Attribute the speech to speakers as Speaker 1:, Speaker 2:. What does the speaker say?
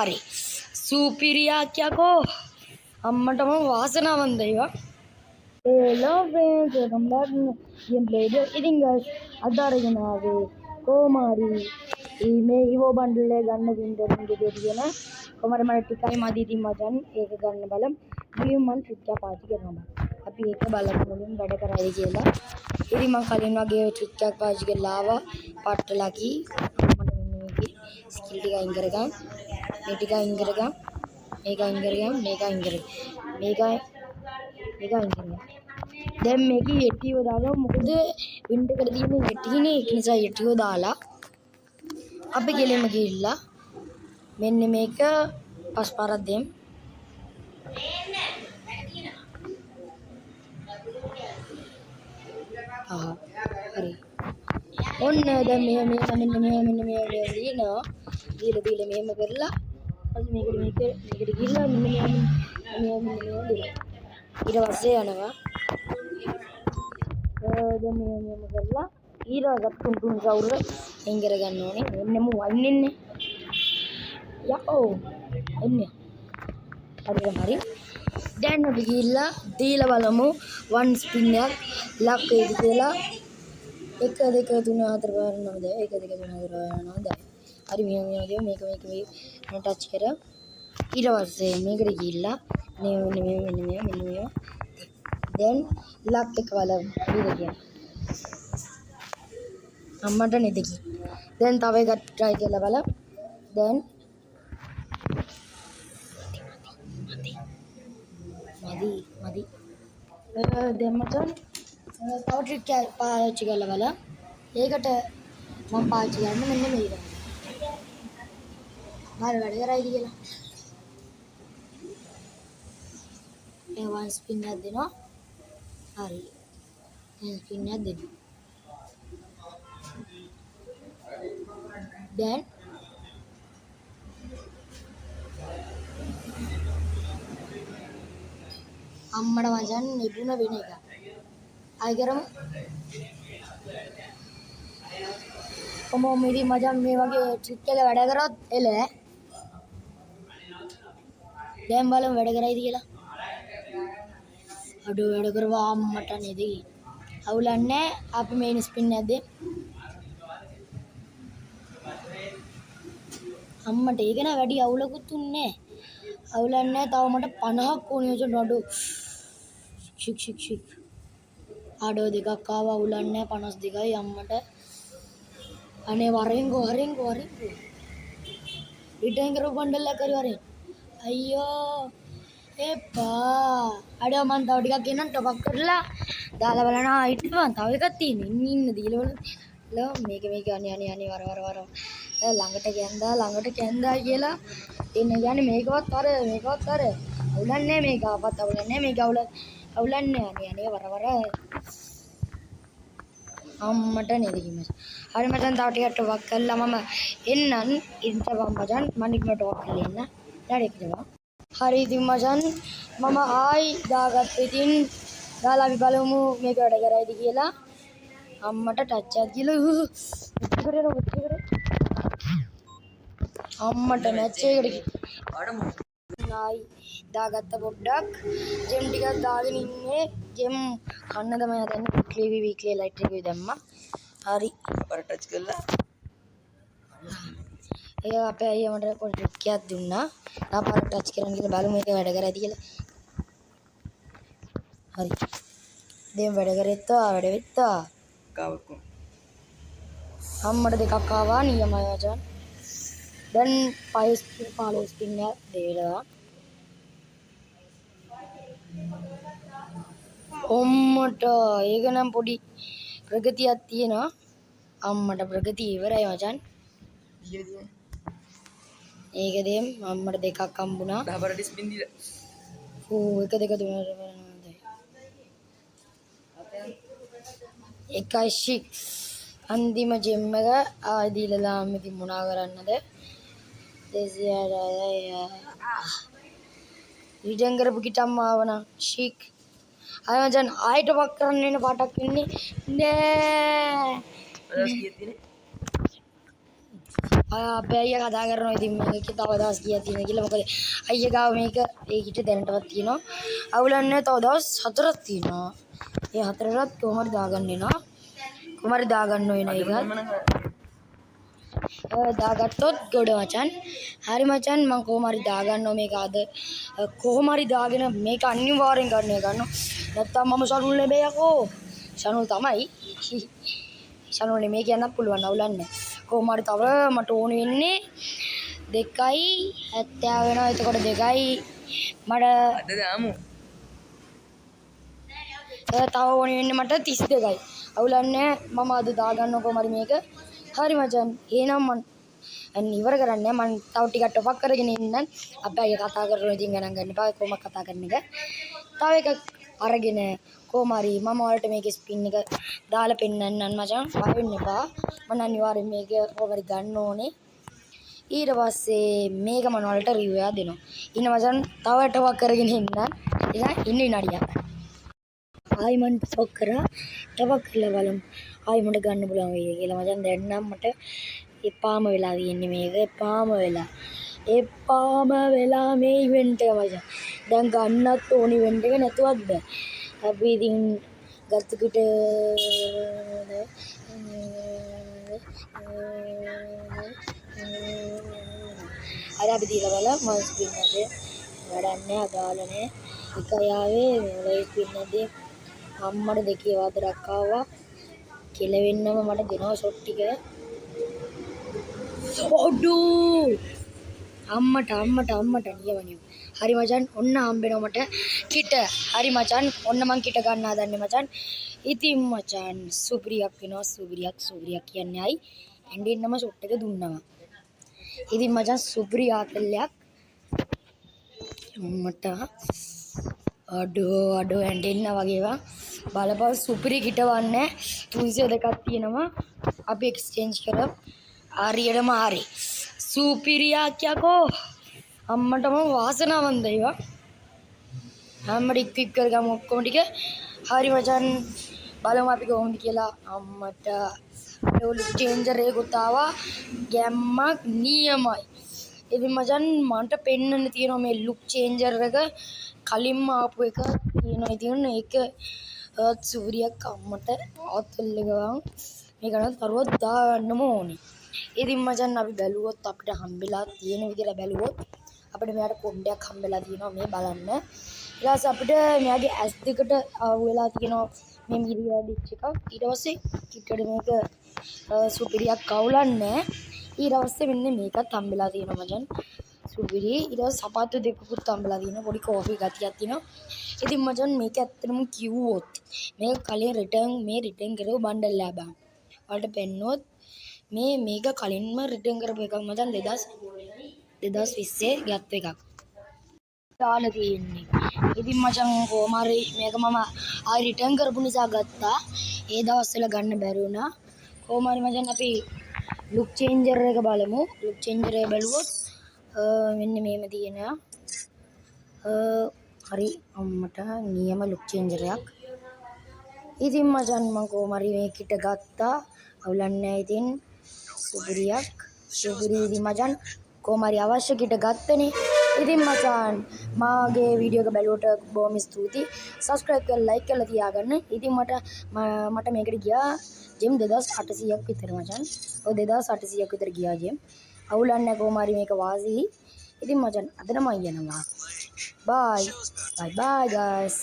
Speaker 1: හරි. සුපිරියක් යකෝ. අම්මටම වාසනාවන්ත ඒවා. Hello friends, welcome back to gameplay. ඉතින් guys අද අරගෙන ආවේ කොමාරි මේ ඉවෝ බන්ඩල් එක ගන්න වින්ටර් එකේ තියෙන කොමාරි මට ටිකයි මදි ඉතින් මචන් ඒක ගන්න බලමු. ඊයේ මම ට්‍රික් එක පාවිච්චි කරනවා. අපි ඒක බලමු මුලින් වැඩ කරයි කියලා. ඉතින් මම කලින් වගේ ට්‍රික් එකක් පාවිච්චි කරලා ආවා. පට්ටලකි මට මෙන්න මේකේ ස්කිල් ටික අයින් කරගන්න. මේ ටික අයින් කරගන්න. මේක අයින් කරගන්න. මේක අයින් කරගන්න. මේක අයින් කරගන්න. දැන් මේක යටිව දාලා මොකද වින්ඩ් එකට තියෙන යටිනේ ඒක නිසා යටිව දාලා අපි ගෙලෙම ගිහිල්ලා මෙන්න මේක පස් පාරක් දෙමු. හරි. ඔන්න දැන් මෙන්න මේ ලියනවා. දීලා මෙහෙම කරලා ඊට ගිහිල්ලා මෙන්න ඊට පස්සේ යනවා. දැන් මෙහෙම කරලා ඊළඟට තුන් සවුර එන් කර ගන්න ඕනේ. මෙන්න වයින්නේ. යකෝ. එන්නේ. හරි. දැන් අපි ගිහිල්ලා දීලා බලමු 1 ස්පින් එකක් ලක් වේද කියලා. 1 2 3 4 5 6 1 2 3 4 5 6 හරි මෙහෙම මේක ටච් කර ඊට පස්සේ මේකට ගිහිල්ලා මෙන්න දැන් ලක් එක බලමු ඊට අම්මට නෙදකි. දැන් තව එකක් try කරලා බලමු. දැන් මදි. දැන් මචන් තව ට්‍රික් එකක් පාවිච්චි කරලා බලමු. ඒකට මම පාවිච්චි කරන්නේ මෙන්න මේක. වැඩ කරයිද කියලා. ඒ වන් ස්පින් එකක් දෙනවා. හරි. දැන් ස්පින් එකක් දෙනවා. දැන් අම්මට මචන් නිපුණ වෙන එක. ආයි කරමු. කොහොම ඉතින් මචන් මේ වගේ ට්‍රික් එක වැඩ කරොත් එළ. දැන් බලමු වැඩ කරයිද කියලා. අඩෝ වැඩ කරවා අම්මට නේද. අවුලන්නේ අපි මේන් ස්පින් එකක් දෙමු. අම්මට ඒක නා වැඩි අවුලකුත් උන්නේ නැහැ. අවුලන්නේ තව මට 50ක් ඕනේ චොන් අඩෝ. ෂික්. අඩෝ දෙකක් ආවා අවුලන්නේ 52යි අම්මට. අනේ වරෙන්ගෝ. රිටර්න් කරපු බණ්ඩල් එක කරි වරෙන්. අයියෝ. එපා. අඩෝ මං තව ටිකක් ගෙනන් ටොප් අප් කරලා දාලා බලනවා හිටපන්. තව එකක් තියෙනවා. ඉන්න දීලා මේක අනේ වර. ළඟට කැන්දා කියලා එන්න යන්නේ මේකවත් අර අවුලන්නේ මේකවත් අවුලන්නේ මේක අවුලන්නේ අනේ වර අම්මට නේද කිව්වේ. හරි මචන් තව ටිකක් ටොප් කරලා මම එන්නම් ඉන්ටර්වම් මචන් මම නිකන් ටොප් කරලා එන්න. ඩැඩි කිව්වා. හරි ඉතින් මචන් මම ආයි දාගත්ත ඉතින් දාලා අපි බලමු මේක වැඩ කරයිද කියලා. අම්මට ටච් එකක් දීලා අම්මට මැච් එකකට ආයි දාගත්ත පොඩ්ඩක් ජෙම් ටිකක් දාගෙන ඉන්නේ. ජෙම් කන්න තමයි හදන්නේ. වීක්ලි ලයිට් එක දැම්මා. හරි අපර ටච් කළා. ඒ අපේ අයියා මට පොඩි ට්‍රික් එකක් දුන්නා. අපර ටච් කරන් කියලා බලමු මේක වැඩ කරයිද කියලා. හරි. දැන් වැඩ වෙත්තා. කවකෝ. අම්මට දෙකක් ආවා නියමයි මචං. දැන් 15 ස්පින් එක දෙලා. අම්මට ඒක නම් පොඩි ප්‍රගතියක් තියෙනවා. අම්මට ප්‍රගතිය ඉවරයි මචං. ඒක දෙම් අම්මට දෙකක් හම්බුණා. 10 ස්පින් දීලා. ඕ 1 2 3 එකයි ෂික්. අන්තිම ජෙම් එක ආයි දීලා දාන්න ඉතින් මොනා කරන්නද? 200 රිටර්න් කරපු කිටම් ආවනම් ෂික්. අය මචන් ආයෙත් වක් කරන්න වෙන පාටක් වෙන්නේ නෑ. අපේ අයියා කතා කරනවා ඉතින් මේක තව දවස් කීයක් තියෙනවද කියලා. මොකද අයියා ගාව මේක ඒකිට දැනටවත් තියෙනවා. අවුලන්නේ තව දවස් 4ක් තියෙනවා. ඒ 4ටත් කොහොම හරි දාගන්න වෙනවා. කොහොම හරි දාගන්න වෙන එක. දාගත්තොත් ගොඩ මචන්. හරි මචන් මම කොහොම හරි දාගන්නවා මේක අද. කොහොම හරි දාගෙන මේක අනිවාර්යෙන් ගන්නවා. නැත්තම් මම ෂනුල් නෙමෙයි යකෝ. ෂනුල් තමයි. ෂනුල් නෙමෙයි කියන්න පුළුවන් අවුලන්නේ. කොහොම හරි තව මට ඕන වෙන්නේ 2.70 වෙනවා. එතකොට 2යි මට අද දාමු. තව ඕන වෙන්නේ මට 32යි. අවුලන්නේ මම අද දාගන්න කොහොම හරි මේක. හරි මචන්. එහෙනම් මම ඉවර කරන්නේ මම තව ටිකක් ටොප් අප් කරගෙන ඉන්න. අපේ අයියා කතා කරනවා ඉතින් ගණන් ගන්න එපා. කොහොමද කතා කරන එක. තව එකක් අරගෙන කොහොම හරි මම ඔයාලට මේකේ ස්පින් එක දාලා පෙන්නන්නම් මචන්. බය වෙන්න එපා. මම අනිවාර්යෙන් මේක කොහොම හරි ගන්න ඕනේ. ඊට පස්සේ මේක මම ඔයාලට රිවිව් එකක් දෙනවා. ඉන්න මචන් තව ටොප් අප් කරගෙන ඉන්න. ඉතින් ඉන්න විනාඩියක්. ආයි මම ටොප් කරා. ටොප් අප් කරලා බලමු. ආයි මට ගන්න පුළුවන් වෙයිද කියලා මචන්. දැන් නම් මට එපාම වෙලා තියෙන්නේ මේක. එපාම වෙලා මේ ඉවෙන්ට් එක මචන්. දැන් ගන්නත් ඕනි ඉවෙන්ට් එක නැතුවත් බෑ. අපි ඉතින් ගත්තකට අර අපි දීලා බලමු මම ස්පින් නැදේ. වැඩන්නේ අදාළනේ. එකයි ආවේ මේ ස්පින් නැදේ. අම්මට දෙකේ වදරක් ආවා. කෙලවෙන්නම මට දෙනවා ෂොට් ටික. ඔඩෝ අම්මට නියමනියම. හරි මචන් ඔන්න හම්බෙනවා මට කිට. හරි මචන් ඔන්න මං කිට ගන්න හදන්නේ මචන්. ඉතින් මචන් සුපිරියක් වෙනවා. සුපිරියක් කියන්නේ අයි ඇඬෙන්නම ෂොට් එක දුන්නවා. ඉතින් මචන් සුපිරි ආතල්ලයක් මට අඩෝ ඇඬෙන්න වගේවා. බලපන් සුපිරි කිට වන්නේ 302ක් තියෙනවා. අපි එක්ස්චේන්ජ් කරමු. හරියටම හරි. සුපිරියක් යකෝ. අම්මටම වාසනාවන්ත ඒවා. අම්මට ඉක්වික් කරගමු ඔක්කොම ටික. හරි මචන් බලමු අපි කොහොමද කියලා. අම්මට ඩෝලු චේන්ජර් එකකුත් ආවා. ගැම්මක් නියමයි. ඉතින් මචන් මන්ට පෙන්නන්න තියෙනවා මේ ලුක් චේන්ජර් එක කලින්ම ආපු එක තියෙනවා. ඉතින් ඒක සුපිරියක් අම්මට ආතල් එක ගමන් මේකට කරුවත් දාන්නම ඕනේ. ඉතින් මචන් අපි බැලුවොත් අපිට හම්බෙලා තියෙන විදිහට බැලුවොත් අපිට මෙයාට කොණ්ඩයක් හම්බෙලා තියෙනවා මේ බලන්න. ඊට පස්සේ අපිට මෙයාගේ ඇස් දෙකට ආව වෙලා තියෙනවා මේ මිරියා ඩිච් එක. ඊට පස්සේ කිට්ටට මේක සුපිරියක් කවුලන්නේ. ඊට පස්සේ මෙන්න මේකත් හම්බෙලා තියෙනවා මචන්. සුපිරි. ඊට පස්සේ සපාතු දෙකකුත් හම්බෙලා තියෙනවා. පොඩි කෝෆි ගතියක් තියෙනවා. ඉතින් මචන් මේක ඇත්තටම කිව්වොත් මේක කලින් රිටර්න් කරව බණ්ඩල් ලැබා. ඔයාලට පෙන්නොත් මේක කලින්ම රිටර්න් කරපු එකක් මචන් 2020 ගත්ත එකක්. දාලා තියෙන්නේ. ඉතින් මචන් කොහොම හරි මේක මම ආයි රිටර්න් කරපු නිසා ගත්තා. ඒ දවස්වල ගන්න බැරි වුණා. කොහොම හරි මචන් අපි ලුක් චේන්ජර් එක බලමු. ලුක් චේන්ජර් එක බැලුවොත් මෙන්න මේම තියෙනවා. හරි අම්මට නියම ලුක් චේන්ජර් එකක්. ඉතින් මචන් මම කොහොම හරි මේකට ගත්තා. අවුලන්නේ ඉතින් සුපිරියක්. ඉතින් මචන් කොහොම හරි අවශ්‍ය කිට ගත්තනේ. ඉතින් මචන් මාගේ වීඩියෝ එක බැලුවට බොහොම ස්තුතියි. සබ්ස්ක්‍රයිබ් කරලා ලයික් කරලා තියාගන්න. ඉතින් මට මේකට ගියා ජෙම් 2800ක් විතර මචන්. ඔය 2800ක් විතර ගියා ජෙම්. අවුලන්නේ කොහොම හරි මේක වාසි. ඉතින් මචන් අදට මම යනවා. බයි guys.